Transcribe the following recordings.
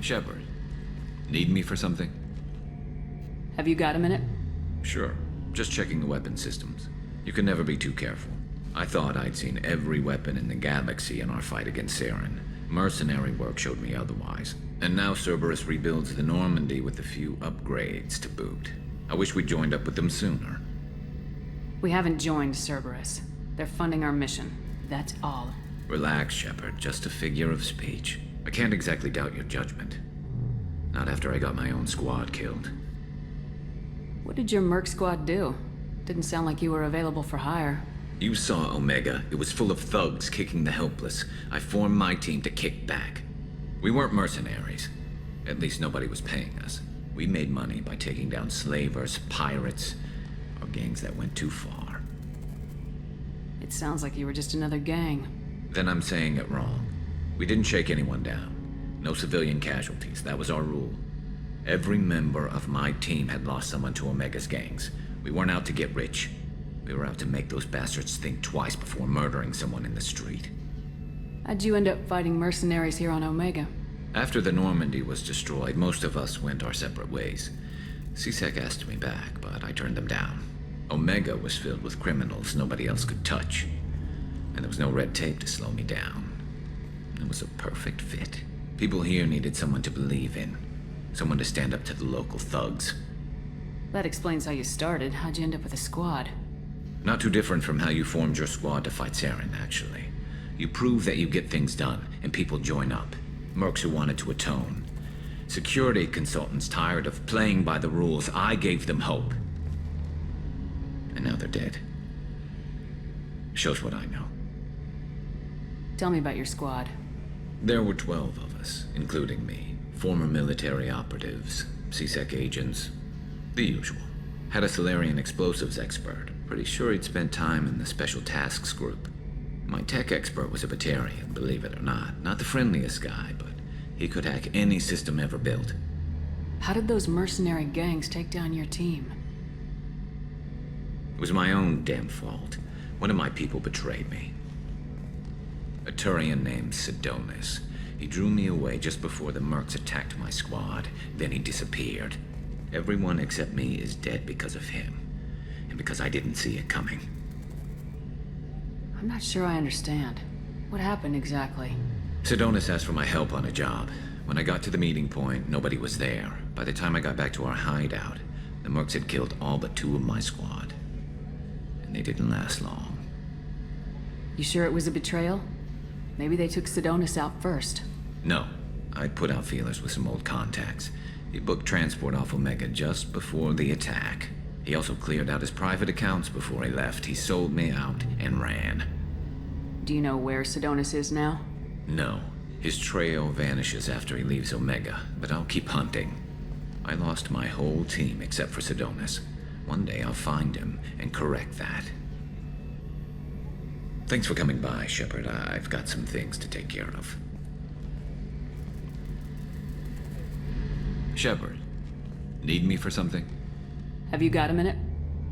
Shepard, need me for something? Have you got a minute? Sure. Just checking the weapon systems. You can never be too careful. I thought I'd seen every weapon in the galaxy in our fight against Saren. Mercenary work showed me otherwise. And now Cerberus rebuilds the Normandy with a few upgrades to boot. I wish we'd joined up with them sooner. We haven't joined Cerberus. They're funding our mission. That's all. Relax, Shepard. Just a figure of speech. I can't exactly doubt your judgment. Not after I got my own squad killed. What did your merc squad do? Didn't sound like you were available for hire. You saw Omega. It was full of thugs kicking the helpless. I formed my team to kick back. We weren't mercenaries. At least nobody was paying us. We made money by taking down slavers, pirates, or gangs that went too far. It sounds like you were just another gang. Then I'm saying it wrong. We didn't shake anyone down. No civilian casualties. That was our rule. Every member of my team had lost someone to Omega's gangs. We weren't out to get rich. We were out to make those bastards think twice before murdering someone in the street. How'd you end up fighting mercenaries here on Omega? After the Normandy was destroyed, most of us went our separate ways. C-Sec asked me back, but I turned them down. Omega was filled with criminals nobody else could touch. And there was no red tape to slow me down. It was a perfect fit. People here needed someone to believe in. Someone to stand up to the local thugs. That explains how you started. How'd you end up with a squad? Not too different from how you formed your squad to fight Saren, actually. You prove that you get things done, and people join up. Mercs who wanted to atone. Security consultants tired of playing by the rules. I gave them hope. And now they're dead. Shows what I know. Tell me about your squad. There were 12 of us, including me. Former military operatives, C-Sec agents, the usual. Had a Solarian explosives expert. Pretty sure he'd spent time in the Special Tasks Group. My tech expert was a Batarian, believe it or not. Not the friendliest guy, but he could hack any system ever built. How did those mercenary gangs take down your team? It was my own damn fault. One of my people betrayed me. A Turian named Sidonis. He drew me away just before the mercs attacked my squad. Then he disappeared. Everyone except me is dead because of him. And because I didn't see it coming. I'm not sure I understand. What happened exactly? Sidonis asked for my help on a job. When I got to the meeting point, nobody was there. By the time I got back to our hideout, the mercs had killed all but 2 of my squad. And they didn't last long. You sure it was a betrayal? Maybe they took Sidonis out first. No. I'd put out feelers with some old contacts. He booked transport off Omega just before the attack. He also cleared out his private accounts before he left. He sold me out and ran. Do you know where Sidonis is now? No. His trail vanishes after he leaves Omega, but I'll keep hunting. I lost my whole team except for Sidonis. One day I'll find him and correct that. Thanks for coming by, Shepard. I've got some things to take care of. Shepard, need me for something? Have you got a minute?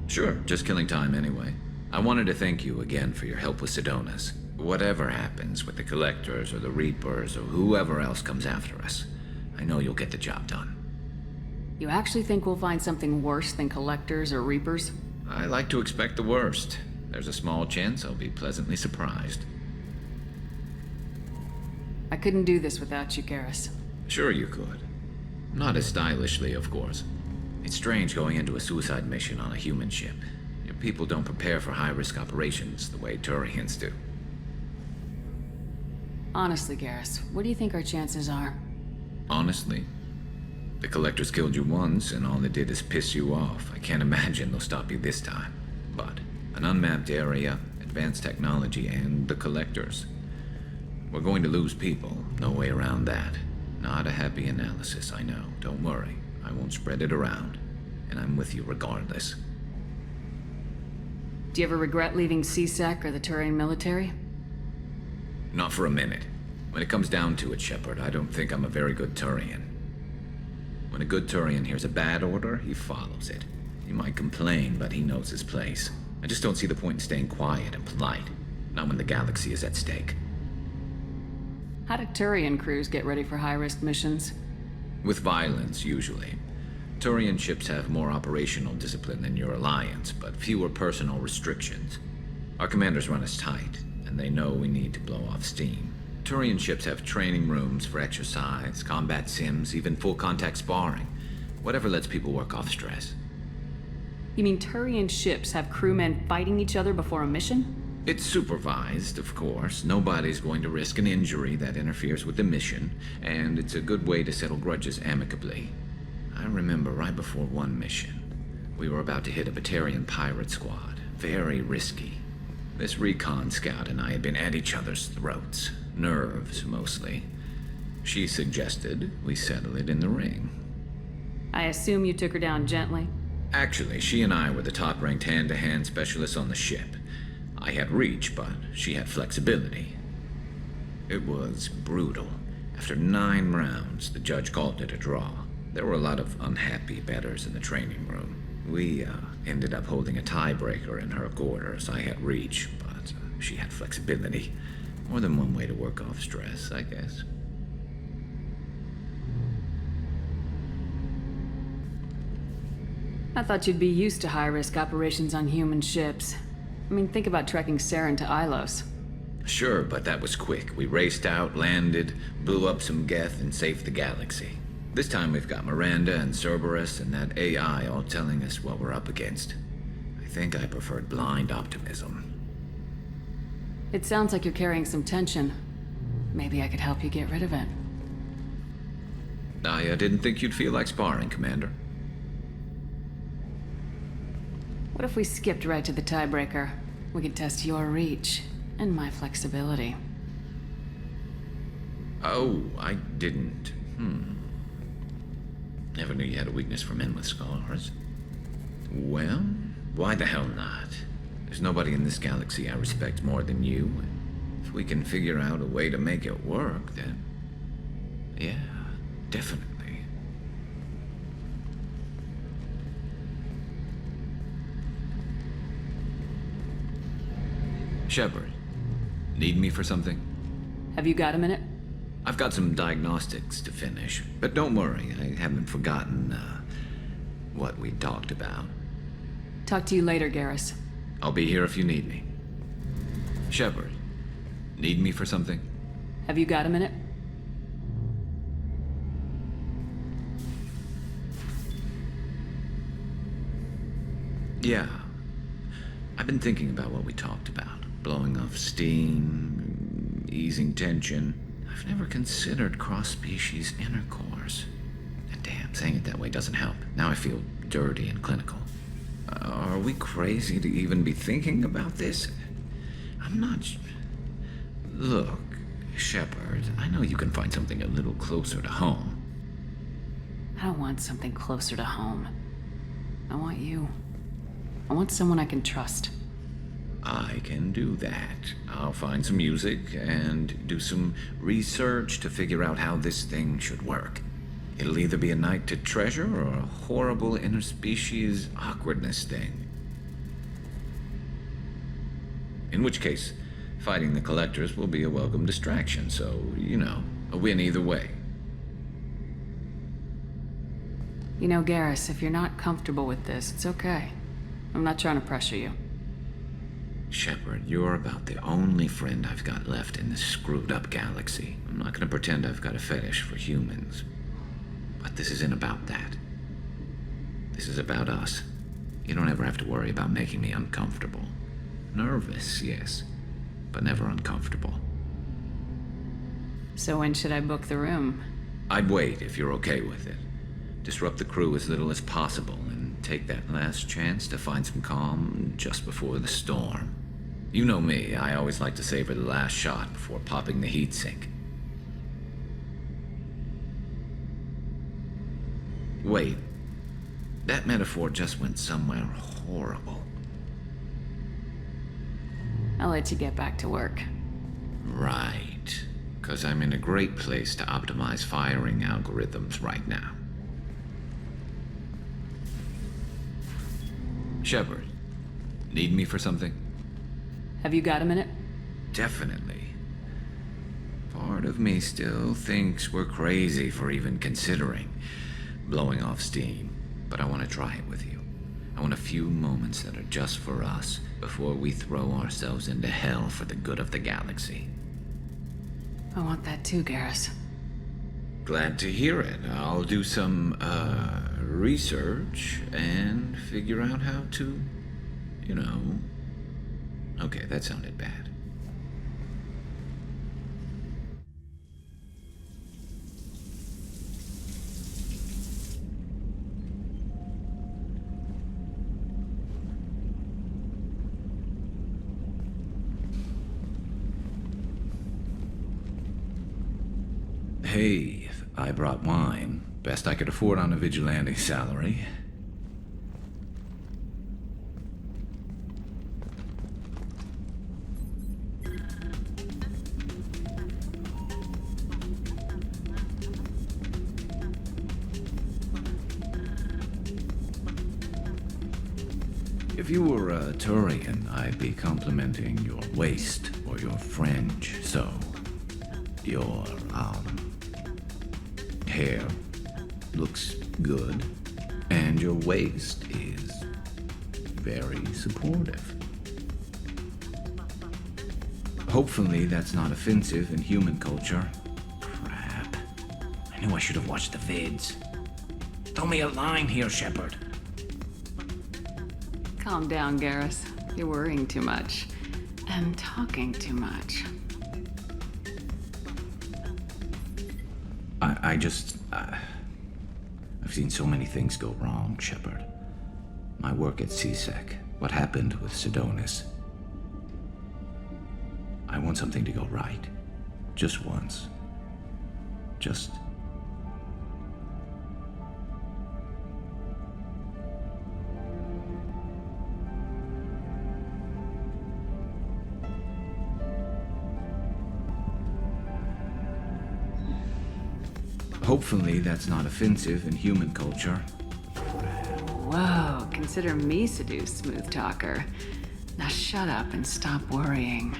Sure, just killing time anyway. I wanted to thank you again for your help with Sidonis. Whatever happens with the Collectors or the Reapers or whoever else comes after us, I know you'll get the job done. You actually think we'll find something worse than Collectors or Reapers? I like to expect the worst. There's a small chance I'll be pleasantly surprised. I couldn't do this without you, Garrus. Sure you could. Not as stylishly, of course. It's strange going into a suicide mission on a human ship. Your people don't prepare for high-risk operations the way Turians do. Honestly, Garrus, what do you think our chances are? Honestly? The Collectors killed you once, and all they did is piss you off. I can't imagine they'll stop you this time. But an unmapped area, advanced technology, and the Collectors. We're going to lose people. No way around that. Not a happy analysis, I know. Don't worry. I won't spread it around. And I'm with you regardless. Do you ever regret leaving C-Sec or the Turian military? Not for a minute. When it comes down to it, Shepard, I don't think I'm a very good Turian. When a good Turian hears a bad order, he follows it. He might complain, but he knows his place. I just don't see the point in staying quiet and polite. Not when the galaxy is at stake. How do Turian crews get ready for high-risk missions? With violence, usually. Turian ships have more operational discipline than your alliance, but fewer personal restrictions. Our commanders run us tight, and they know we need to blow off steam. Turian ships have training rooms for exercise, combat sims, even full-contact sparring. Whatever lets people work off stress. You mean Turian ships have crewmen fighting each other before a mission? It's supervised, of course. Nobody's going to risk an injury that interferes with the mission, and it's a good way to settle grudges amicably. I remember right before one mission, we were about to hit a Batarian pirate squad. Very risky. This recon scout and I had been at each other's throats. Nerves, mostly. She suggested we settle it in the ring. I assume you took her down gently? Actually, she and I were the top-ranked hand-to-hand specialists on the ship. I had reach, but she had flexibility. It was brutal. After 9 rounds, the judge called it a draw. There were a lot of unhappy bettors in the training room. We ended up holding a tiebreaker in her quarters. I had reach, but she had flexibility. More than one way to work off stress, I guess. I thought you'd be used to high-risk operations on human ships. I mean, think about trekking Saren to Ilos. Sure, but that was quick. We raced out, landed, blew up some Geth, and saved the galaxy. This time we've got Miranda and Cerberus and that AI all telling us what we're up against. I think I preferred blind optimism. It sounds like you're carrying some tension. Maybe I could help you get rid of it. I didn't think you'd feel like sparring, Commander. What if we skipped right to the tiebreaker? We could test your reach and my flexibility. Oh, I didn't. Never knew you had a weakness for men with scars. Well, why the hell not? There's nobody in this galaxy I respect more than you. If we can figure out a way to make it work, then... yeah, definitely. Shepard, need me for something? Have you got a minute? I've got some diagnostics to finish, but don't worry, I haven't forgotten, what we talked about. Talk to you later, Garrus. I'll be here if you need me. Shepard, need me for something? Have you got a minute? Yeah. I've been thinking about what we talked about. Blowing off steam, easing tension. I've never considered cross-species intercourse. And damn, saying it that way doesn't help. Now I feel dirty and clinical. Are we crazy to even be thinking about this? I'm not... Look, Shepard, I know you can find something a little closer to home. I don't want something closer to home. I want you. I want someone I can trust. I can do that. I'll find some music and do some research to figure out how this thing should work. It'll either be a night to treasure or a horrible interspecies awkwardness thing. In which case, fighting the Collectors will be a welcome distraction, so, you know, a win either way. You know, Garrus, if you're not comfortable with this, it's okay. I'm not trying to pressure you. Shepard, you're about the only friend I've got left in this screwed-up galaxy. I'm not gonna pretend I've got a fetish for humans. But this isn't about that. This is about us. You don't ever have to worry about making me uncomfortable. Nervous, yes, but never uncomfortable. So when should I book the room? I'd wait if you're okay with it. Disrupt the crew as little as possible and take that last chance to find some calm just before the storm. You know me, I always like to savor the last shot before popping the heatsink. Wait, that metaphor just went somewhere horrible. I'll let you get back to work. Right, 'cause I'm in a great place to optimize firing algorithms right now. Shepard, need me for something? Have you got a minute? Definitely. For part of me still thinks we're crazy for even considering blowing off steam. But I want to try it with you. I want a few moments that are just for us before we throw ourselves into hell for the good of the galaxy. I want that too, Garrus. Glad to hear it. I'll do some, research and figure out how to, you know... Okay, that sounded bad. Hey, I brought wine. Best I could afford on a vigilante salary. If you were a Turian, I'd be complimenting your waist or your fringe, so... Your, hair looks good, and your waist is very supportive. Hopefully that's not offensive in human culture. Crap. I knew I should have watched the vids. Throw me a line here, Shepard. Calm down, Garrus. You're worrying too much. And talking too much. I've seen so many things go wrong, Shepard. My work at CSEC, what happened with Sidonis. I want something to go right. Just once. Just... Hopefully that's not offensive in human culture. Whoa, consider me seduced, smooth talker. Now shut up and stop worrying.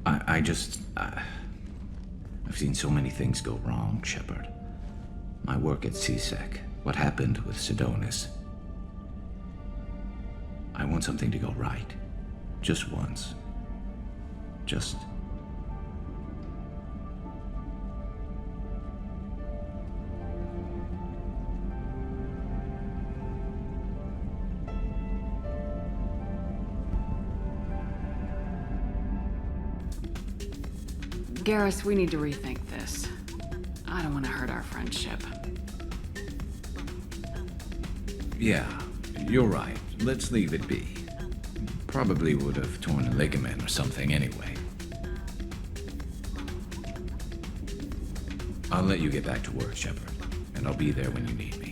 I've seen so many things go wrong, Shepard. My work at CSEC, what happened with Sidonis. I want something to go right. Just once. Just... Garrus, we need to rethink this. I don't want to hurt our friendship. Yeah, you're right. Let's leave it be. Probably would have torn a ligament or something anyway. I'll let you get back to work, Shepard, and I'll be there when you need me.